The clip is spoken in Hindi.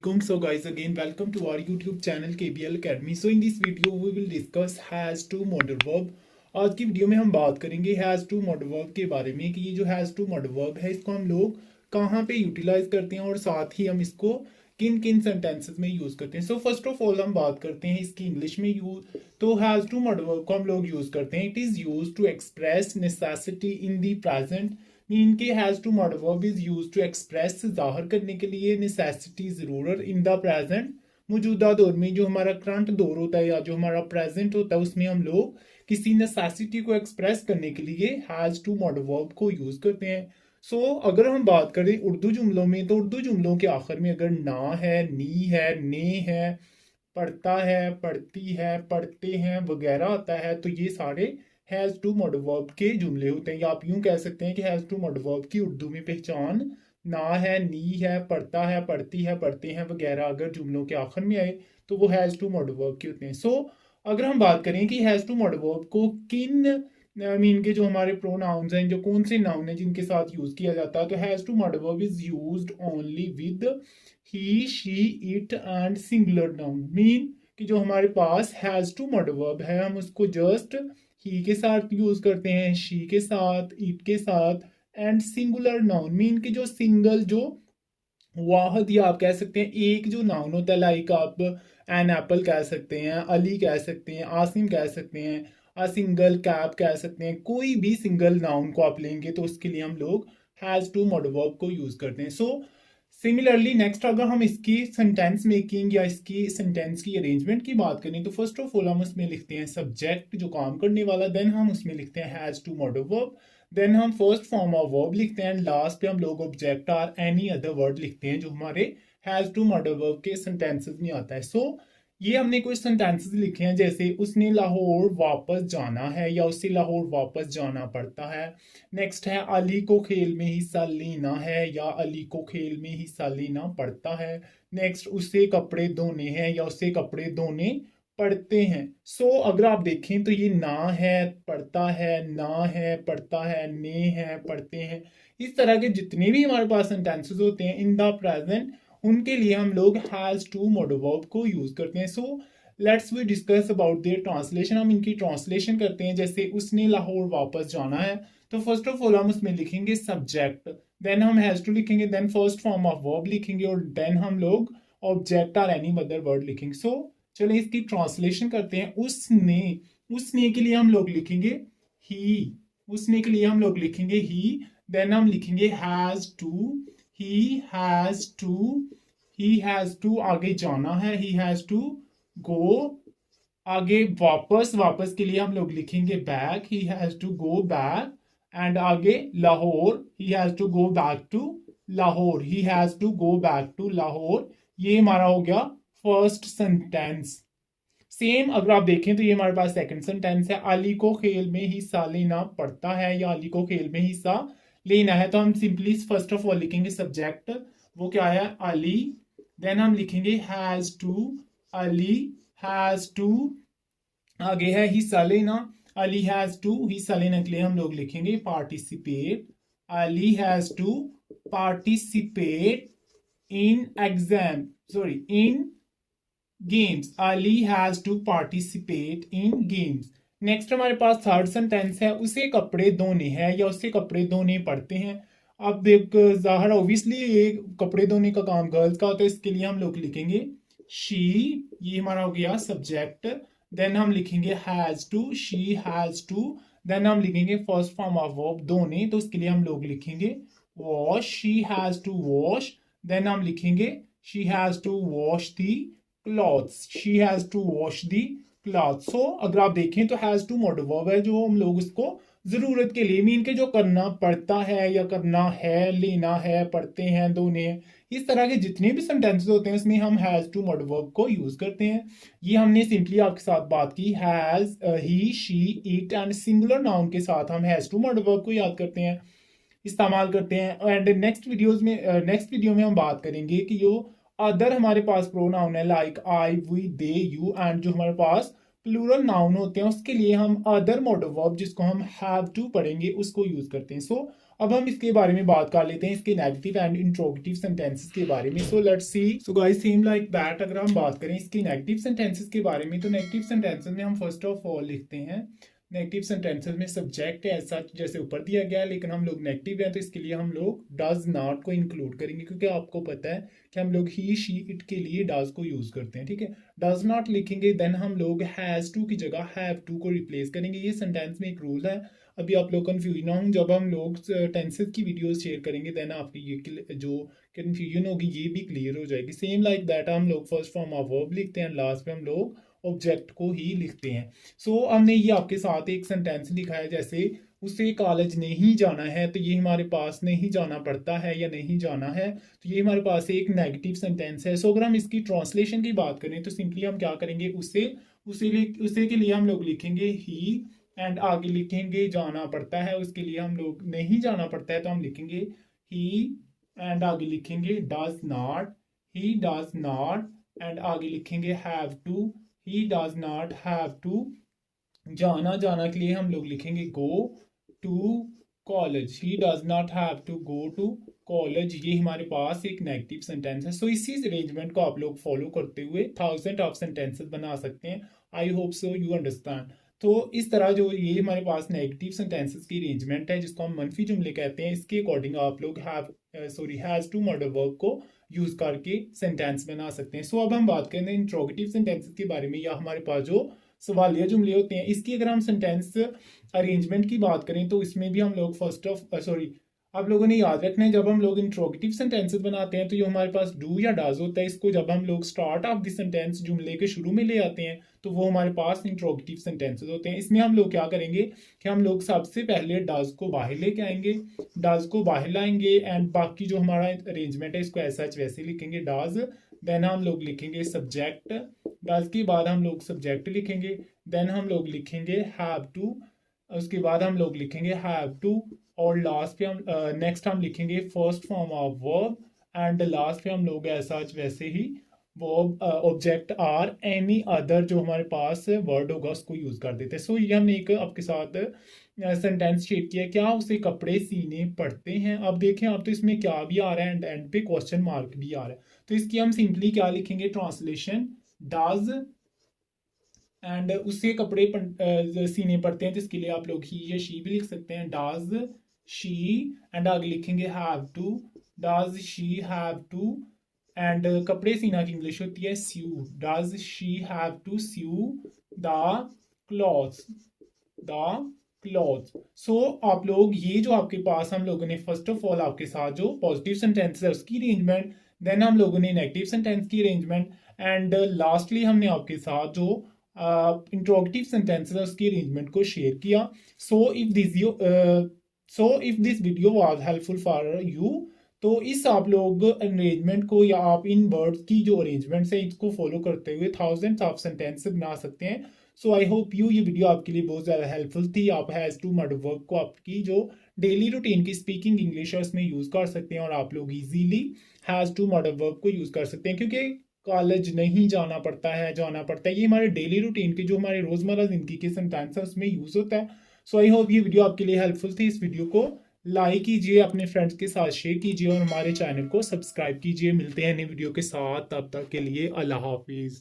So guys, again welcome to our YouTube channel KBL Academy. So in this video we will discuss has to modal verb. आज की वीडियो में हम बात करेंगे हैज़ टू मॉडल वर्ब के बारे में कि ये जो हैज़ टू मॉडल वर्ब है इसको हम लोग कहाँ पे यूटिलाइज करते हैं और साथ ही हम इसको किन किन सेंटेंसेस में यूज करते हैं। सो फर्स्ट ऑफ ऑल हम बात करते हैं इसकी इंग्लिश में यूज। तो हैज़ टू मॉडल वर्ब को हम लोग यूज करते हैं। It is use to express necessity in the present. Mean के has to modal verb is use to express जाहिर करने के लिए नेसेसिटी जरूरत इन द प्रेजेंट। मौजूदा दौर में जो हमारा करंट दौर होता है या जो हमारा प्रेजेंट होता है उसमें हम लोग किसी नेसेसिटी को एक्सप्रेस करने के लिए हैज टू मॉडल वर्ब को यूज करते हैं। सो अगर हम बात करें उर्दू जुमलों में तो उर्दू जुमलों के आखिर में अगर ना है, नी है, ने है, पढ़ता है, पढ़ती है, पढ़ते हैं वगैरह आता है तो ये सारे हैज टू मॉडल वर्ब के जुमले होते हैं। या आप यूं कह सकते हैं कि हैज टू मॉडल वर्ब की उर्दू में पहचान ना है, नी है, पढ़ता है, पढ़ती है, पढ़ते हैं वगैरह अगर जुमलों के आखिर में आए तो वो हैज टू मॉडल वर्ब के होते हैं। सो अगर हम बात करें कि हैज टू मॉडल वर्ब को किन मीन के जो हमारे प्रोनाउंस हैं, जो कौन से नाउन हैं जिनके साथ यूज किया जाता है, तो has to modal verb is used only with he, she, it and singular noun. Mean कि जो हमारे पास हैज टू मॉडल वर्ब है हम उसको जस्ट ही के साथ यूज करते हैं, शी के साथ, इट के साथ एंड सिंगुलर नाउन। मीन कि जो सिंगल, जो वाहद या आप कह सकते हैं एक जो नाउन होता है, लाइक आप एन एप्पल कह सकते हैं, अली कह सकते हैं, आसिम कह सकते हैं, अ सिंगल कैप कह सकते हैं। कोई भी सिंगल नाउन को आप लेंगे तो उसके लिए हम लोग हैज टू मॉडल वर्ब को यूज करते हैं। सो सिमिलरली नेक्स्ट अगर हम इसकी सेंटेंस मेकिंग या इसकी सेंटेंस की अरेंजमेंट की बात करें तो फर्स्ट ऑफ ऑल हम उसमें लिखते हैं सब्जेक्ट जो काम करने वाला, देन हम उसमें लिखते हैं has to modal verb, then हम फर्स्ट फॉर्म ऑफ वर्ब लिखते हैं, लास्ट पे हम लोग ऑब्जेक्ट और एनी अदर वर्ड लिखते हैं जो हमारे हैज टू मॉडल वर्ब के सेंटेंसेस में आता है। सो ये हमने कुछ सेंटेंसेस लिखे हैं जैसे उसने लाहौर वापस जाना है या उससे लाहौर वापस जाना पड़ता है। नेक्स्ट है अली को खेल में हिस्सा लेना है या अली को खेल में हिस्सा लेना पड़ता है। नेक्स्ट उसे कपड़े धोने हैं या उसे कपड़े धोने पड़ते हैं। सो अगर आप देखें तो ये ना है, पढ़ता है, ना है, पढ़ता है, ने है, पढ़ते हैं, इस तरह के जितने भी हमारे पास सेंटेंसेस होते हैं इन द प्रेजेंट उनके लिए हम लोग हैज टू मॉडल वर्ब को यूज करते हैं। So let's we discuss about their translation. हम इनकी ट्रांसलेशन करते हैं। जैसे उसने लाहौर वापस जाना है तो फर्स्ट ऑफ ऑल हम उसमें लिखेंगे सब्जेक्ट, देन हम हैज टू लिखेंगे, then first form of verb लिखेंगे और देन हम लोग ऑब्जेक्ट और एनी अदर वर्ड लिखेंगे। सो चलो इसकी ट्रांसलेशन करते हैं। उसने, उसने के लिए हम लोग लिखेंगे ही, उसने के लिए हम लोग लिखेंगे ही, देन हम लिखेंगे has to, he has to, he has to आगे जाना है, ही हैज टू गो, आगे वापस, वापस के लिए हम लोग लिखेंगे back, he has to go back and आगे Lahore, he has to go back to Lahore, he has to go back to Lahore. ये हमारा हो गया फर्स्ट सेंटेंस। सेम अगर आप देखें तो ये हमारे पास सेकंड सेंटेंस है, अली को खेल में हिस्सा लेना पड़ता है या अली को खेल में हिस्सा लेना है। तो हम सिंपली फर्स्ट ऑफ ऑल लिखेंगे सब्जेक्ट, वो क्या है अली, देन हम लिखेंगे has to, Ali has to, आगे है हिस्सा लेना, अली हैज टू, हिस्सा लेने के लिए हम लोग लिखेंगे participate, Ali has to participate in exam, sorry in games, Ali has to participate in games. Next हमारे पास थर्ड सेंटेंस है, उसे कपड़े धोने हैं या उसे कपड़े धोने पड़ते हैं। अब देख जाहिर ऑब्वियसली ये कपड़े धोने का काम गर्ल्स का होता है, इसके लिए हम लोग लिखेंगे शी, ये हमारा हो गया सब्जेक्ट, देन हम लिखेंगे has to, she has to, then हम लिखेंगे फर्स्ट फॉर्म ऑफ वर्ब धोने, तो उसके लिए हम लोग लिखेंगे wash, she has to wash, then हम लिखेंगे she has to wash the clothes, she has to wash the cloth. So अगर आप देखें तो हैज टू मॉडल वर्ब है जो हम लोग उसको जरूरत के लिए, मीन के जो करना पड़ता है या करना है, लेना है, पढ़ते हैं, धोने हैं, इस तरह के जितने भी सेंटेंसेस होते हैं उसमें हम हैज टू मॉडल वर्ब को यूज करते हैं। ये हमने सिंपली आपके साथ बात की has, he, she, it and singular noun के साथ हम हैज टू मॉडल वर्ब को याद करते हैं, इस्तेमाल करते हैं। एंड नेक्स्ट वीडियोस में नेक्स्ट वीडियो में हम बात करेंगे कि जो अदर हमारे पास प्रोनाउन है like I, we, they, you and जो हमारे पास प्लूरल नाउन होते हैं उसके लिए हम अदर मॉडल वर्ब जिसको हम हैव टू पढ़ेंगे उसको यूज करते हैं। सो अब हम इसके बारे में बात कर लेते हैं, इसके नेगेटिव एंड इंट्रोगेटिव सेंटेंसेस के बारे में। So let's see. So guys same like that, अगर हम बात करें इसके नेगेटिव सेंटेंसेस के बारे में, तो नेगेटिव सेंटेंसेस में हम फर्स्ट ऑफ ऑल लिखते हैं, नेगेटिव सेंटेंसेस में सब्जेक्ट है ऐसा जैसे ऊपर दिया गया है, लेकिन हम लोग नेगेटिव है तो इसके लिए हम लोग डज नॉट को इंक्लूड करेंगे, क्योंकि आपको पता है कि हम लोग ही शी इट के लिए डज को यूज करते हैं, ठीक है। डज नॉट लिखेंगे, देन हम लोग हैज टू की जगह हैव टू को रिप्लेस करेंगे। ये सेंटेंस में एक रूल है, अभी आप लोग कंफ्यूज ना हो, जब हम लोग टेंसेस की वीडियोस शेयर करेंगे देन आपकी ये जो कंफ्यूजन होगी ये भी क्लियर हो जाएगी। सेम लाइक दैट हम लोग फर्स्ट फॉर्म ऑफ वर्ब लिखते हैं, लास्ट पे हम लोग ऑब्जेक्ट को ही लिखते हैं। सो हमने ये आपके साथ एक सेंटेंस लिखा है, जैसे उसे कॉलेज नहीं जाना है, तो ये हमारे पास नहीं जाना पड़ता है या नहीं जाना है, तो ये हमारे पास एक नेगेटिव सेंटेंस है। सो अगर हम इसकी ट्रांसलेशन की बात करें तो सिंपली हम क्या करेंगे, उसे के लिए हम लोग लिखेंगे ही, एंड आगे लिखेंगे जाना पड़ता है, उसके लिए हम लोग नहीं जाना पड़ता है तो हम लिखेंगे ही, एंड आगे लिखेंगे does not, he does not, and आगे लिखेंगे have to, he does not have to. जाना जाना के लिए हम लोग लिखेंगे go to college, he does not have to go to college. ये हमारे पास एक नेगेटिव सेंटेंस है। सो इसी अरेंजमेंट को आप लोग फॉलो करते हुए थाउजेंड ऑफ सेंटेंसेस बना सकते हैं। I hope so you understand. तो इस तरह जो ये हमारे पास नेगेटिव सेंटेंसेस की अरेंजमेंट है, जिसको हम मनफी जुमले कहते हैं, इसके अकॉर्डिंग आप लोग हैज टू मॉडल वर्ब को यूज करके सेंटेंस बना सकते हैं। सो अब हम बात करें इंट्रोगेटिव सेंटेंसेस के बारे में, या हमारे पास जो सवालिया जुमले होते हैं, इसकी अगर हम सेंटेंस अरेंजमेंट की बात करें तो इसमें भी हम लोग आप लोगों ने याद रखना है, जब हम लोग इंट्रोगेटिव सेंटेंसेस बनाते हैं तो जो हमारे पास डू या डज होता है, इसको जब हम लोग स्टार्ट ऑफ द सेंटेंस जुमले के शुरू में ले आते हैं तो वो हमारे पास इंट्रोगेटिव सेंटेंसेस होते हैं। इसमें हम लोग क्या करेंगे कि हम लोग सबसे पहले डज को बाहर लेके आएंगे, डज को बाहर लाएंगे, एंड बाकी जो हमारा अरेंजमेंट है इसको ऐसा वैसे लिखेंगे डज, देन हम लोग लिखेंगे सब्जेक्ट, डज के बाद हम लोग सब्जेक्ट लिखेंगे, देन हम लोग लिखेंगे हैव टू, उसके बाद हम लोग लिखेंगे हैव टू, और लास्ट पे हम नेक्स्ट हम लिखेंगे first form of verb, and last पे हम लोग ऐसा वैसे ही verb object or any other जो हमारे पास वर्ड होगा उसको यूज कर देते हैं। सो ये हमने एक आपके साथ सेंटेंस शेयर किया, क्या उसे कपड़े सीने पड़ते हैं। अब देखें आप, तो इसमें क्या भी आ रहा है एंड एंड पे क्वेश्चन मार्क भी आ रहा है, तो इसकी हम सिंपली क्या लिखेंगे, ट्रांसलेशन डज, एंड उससे कपड़े सीने पड़ते हैं, जिसके लिए आप लोग ही या शी भी लिख सकते हैं, डज शी, एंड आगे लिखेंगे have to, does she have to, and कपड़े सीना की इंग्लिश होती है sew, does she have to sew the clothes, the clothes. So आप लोग ये जो आपके पास हम लोगों ने फर्स्ट ऑफ ऑल आपके साथ जो पॉजिटिव सेंटेंस है उसकी अरेंजमेंट, देन हम लोगों ने नेगेटिव सेंटेंस की अरेंजमेंट, एंड लास्टली हमने आपके साथ जो इंट्रोगेटिव सेंटेंसेस है उसकी अरेंजमेंट को शेयर किया। So if this video was helpful for you, तो इस आप लोग अरेंजमेंट को या आप इन वर्ड्स की जो अरेंजमेंट है इसको फॉलो करते हुए थाउजेंड्स ऑफ सेंटेंस बना सकते हैं। सो आई होप ये वीडियो आपके लिए बहुत ज़्यादा हेल्पफुल थी। आप हैज़ टू मॉडल वर्ब को आपकी जो डेली रूटीन की स्पीकिंग इंग्लिश है उसमें यूज़ कर सकते हैं, और आप लोग easily has to modal verb को यूज़ कर सकते हैं, क्योंकि कॉलेज नहीं जाना पड़ता है, जाना पड़ता है, ये हमारे डेली रूटीन के जो हमारे रोज़मर्रा ज़िंदगी के सेंटेंस है उसमें यूज़ होता है। सो आई होप ये वीडियो आपके लिए हेल्पफुल थी। इस वीडियो को लाइक कीजिए, अपने फ्रेंड्स के साथ शेयर कीजिए, और हमारे चैनल को सब्सक्राइब कीजिए। मिलते हैं नई वीडियो के साथ, तब तक के लिए अल्लाह हाफिज़।